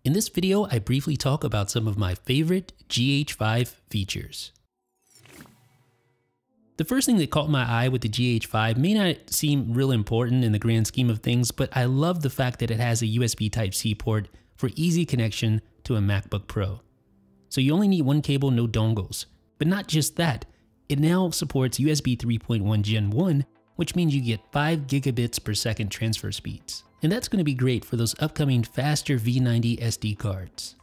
In this video, I briefly talk about some of my favorite GH5 features. The first thing that caught my eye with the GH5 may not seem real important in the grand scheme of things, but I love the fact that it has a USB Type-C port for easy connection to a MacBook Pro. So you only need one cable, no dongles. But not just that, it now supports USB 3.1 Gen 1, which means you get 5 gigabits per second transfer speeds. And that's going to be great for those upcoming faster V90 SD cards.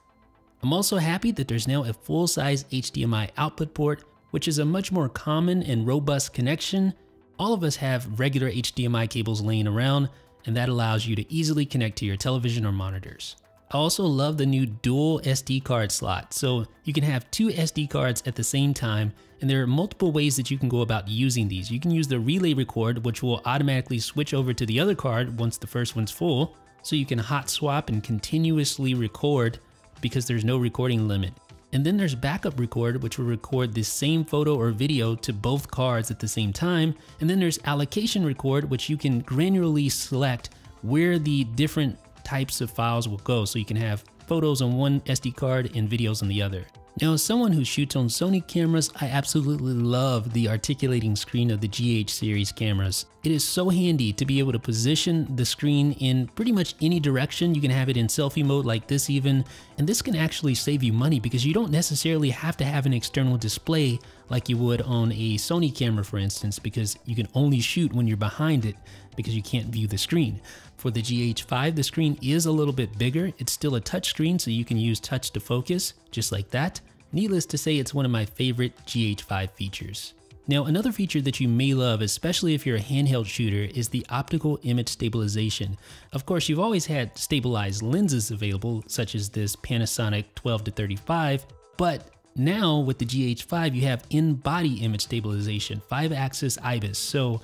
I'm also happy that there's now a full-size HDMI output port, which is a much more common and robust connection. All of us have regular HDMI cables laying around, and that allows you to easily connect to your television or monitors. I also love the new dual SD card slot, so you can have 2 SD cards at the same time, and there are multiple ways that you can go about using these. You can use the relay record, which will automatically switch over to the other card once the first one's full, so you can hot swap and continuously record because there's no recording limit. And then there's backup record, which will record the same photo or video to both cards at the same time. And then there's allocation record, which you can granularly select where the different types of files will go. So you can have photos on one SD card and videos on the other. Now, as someone who shoots on Sony cameras, I absolutely love the articulating screen of the GH series cameras. It is so handy to be able to position the screen in pretty much any direction. You can have it in selfie mode like this even, and this can actually save you money because you don't necessarily have to have an external display like you would on a Sony camera, for instance, because you can only shoot when you're behind it because you can't view the screen. For the GH5, the screen is a little bit bigger. It's still a touch screen, so you can use touch to focus, just like that. Needless to say, it's one of my favorite GH5 features. Now, another feature that you may love, especially if you're a handheld shooter, is the optical image stabilization. Of course, you've always had stabilized lenses available, such as this Panasonic 12-35, but now with the GH5, you have in-body image stabilization, 5-axis IBIS. So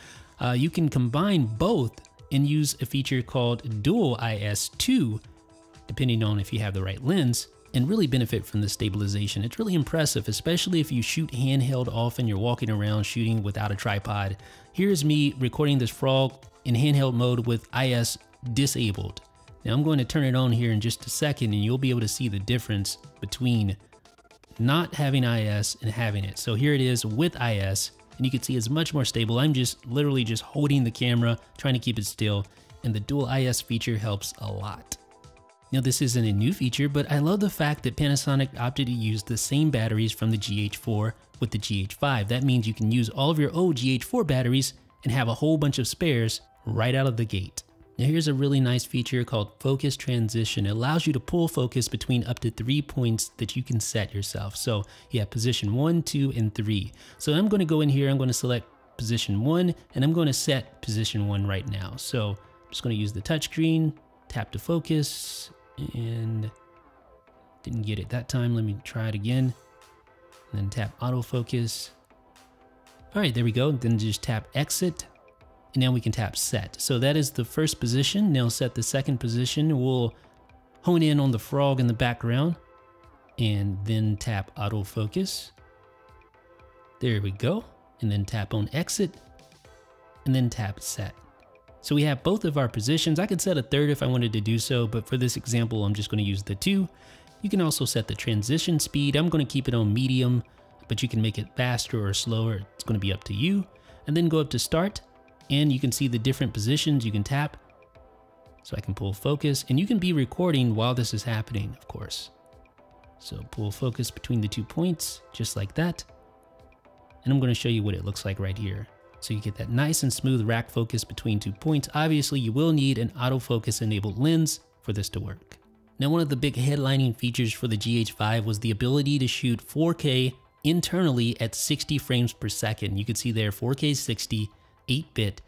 you can combine both and use a feature called Dual IS2, depending on if you have the right lens, and really benefit from the stabilization. It's really impressive, especially if you shoot handheld often, you're walking around shooting without a tripod. Here's me recording this frog in handheld mode with IS disabled. Now I'm going to turn it on here in just a second and you'll be able to see the difference between not having IS and having it. So here it is with IS, and you can see it's much more stable. I'm just literally just holding the camera, trying to keep it still, and the dual IS feature helps a lot. Now, this isn't a new feature, but I love the fact that Panasonic opted to use the same batteries from the GH4 with the GH5. That means you can use all of your old GH4 batteries and have a whole bunch of spares right out of the gate. Now, here's a really nice feature called Focus Transition. It allows you to pull focus between up to 3 points that you can set yourself. So you have position 1, 2, and 3. So I'm going to go in here, I'm going to select position 1, and I'm going to set position 1 right now. So I'm just going to use the touchscreen, tap to focus, and didn't get it that time. Let me try it again, and then tap autofocus. All right, there we go. Then just tap exit, and now we can tap set. So that is the first position. Now set the second position. We'll hone in on the frog in the background, and then tap autofocus. There we go. And then tap on exit, and then tap set. So we have both of our positions. I could set a third if I wanted to do so, but for this example, I'm just going to use the 2. You can also set the transition speed. I'm going to keep it on medium, but you can make it faster or slower. It's going to be up to you. And then go up to start, and you can see the different positions you can tap. So I can pull focus, and you can be recording while this is happening, of course. So pull focus between the 2 points, just like that. And I'm going to show you what it looks like right here. So you get that nice and smooth rack focus between 2 points. Obviously, you will need an autofocus enabled lens for this to work. Now, one of the big headlining features for the GH5 was the ability to shoot 4K internally at 60 frames per second. You can see there 4K 60, 8-bit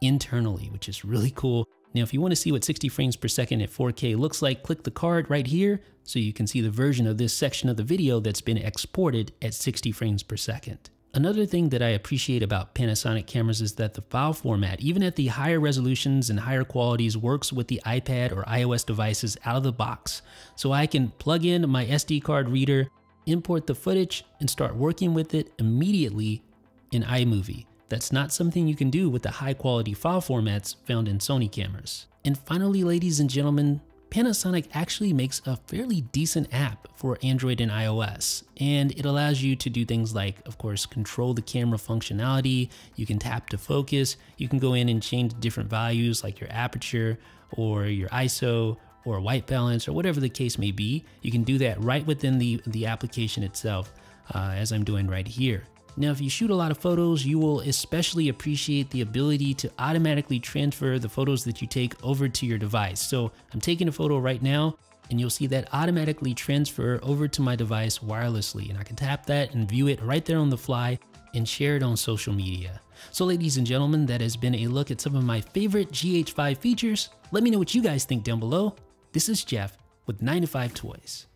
internally, which is really cool. Now, if you want to see what 60 frames per second at 4K looks like, click the card right here so you can see the version of this section of the video that's been exported at 60 frames per second. Another thing that I appreciate about Panasonic cameras is that the file format, even at the higher resolutions and higher qualities, works with the iPad or iOS devices out of the box. So I can plug in my SD card reader, import the footage, and start working with it immediately in iMovie. That's not something you can do with the high quality file formats found in Sony cameras. And finally, ladies and gentlemen, Panasonic actually makes a fairly decent app for Android and iOS, and it allows you to do things like, of course, control the camera functionality. You can tap to focus. You can go in and change different values like your aperture or your ISO or white balance or whatever the case may be. You can do that right within the application itself, as I'm doing right here. Now, if you shoot a lot of photos, you will especially appreciate the ability to automatically transfer the photos that you take over to your device. So I'm taking a photo right now, and you'll see that automatically transfer over to my device wirelessly. And I can tap that and view it right there on the fly and share it on social media. So ladies and gentlemen, that has been a look at some of my favorite GH5 features. Let me know what you guys think down below. This is Jeff with 9 to 5 Toys.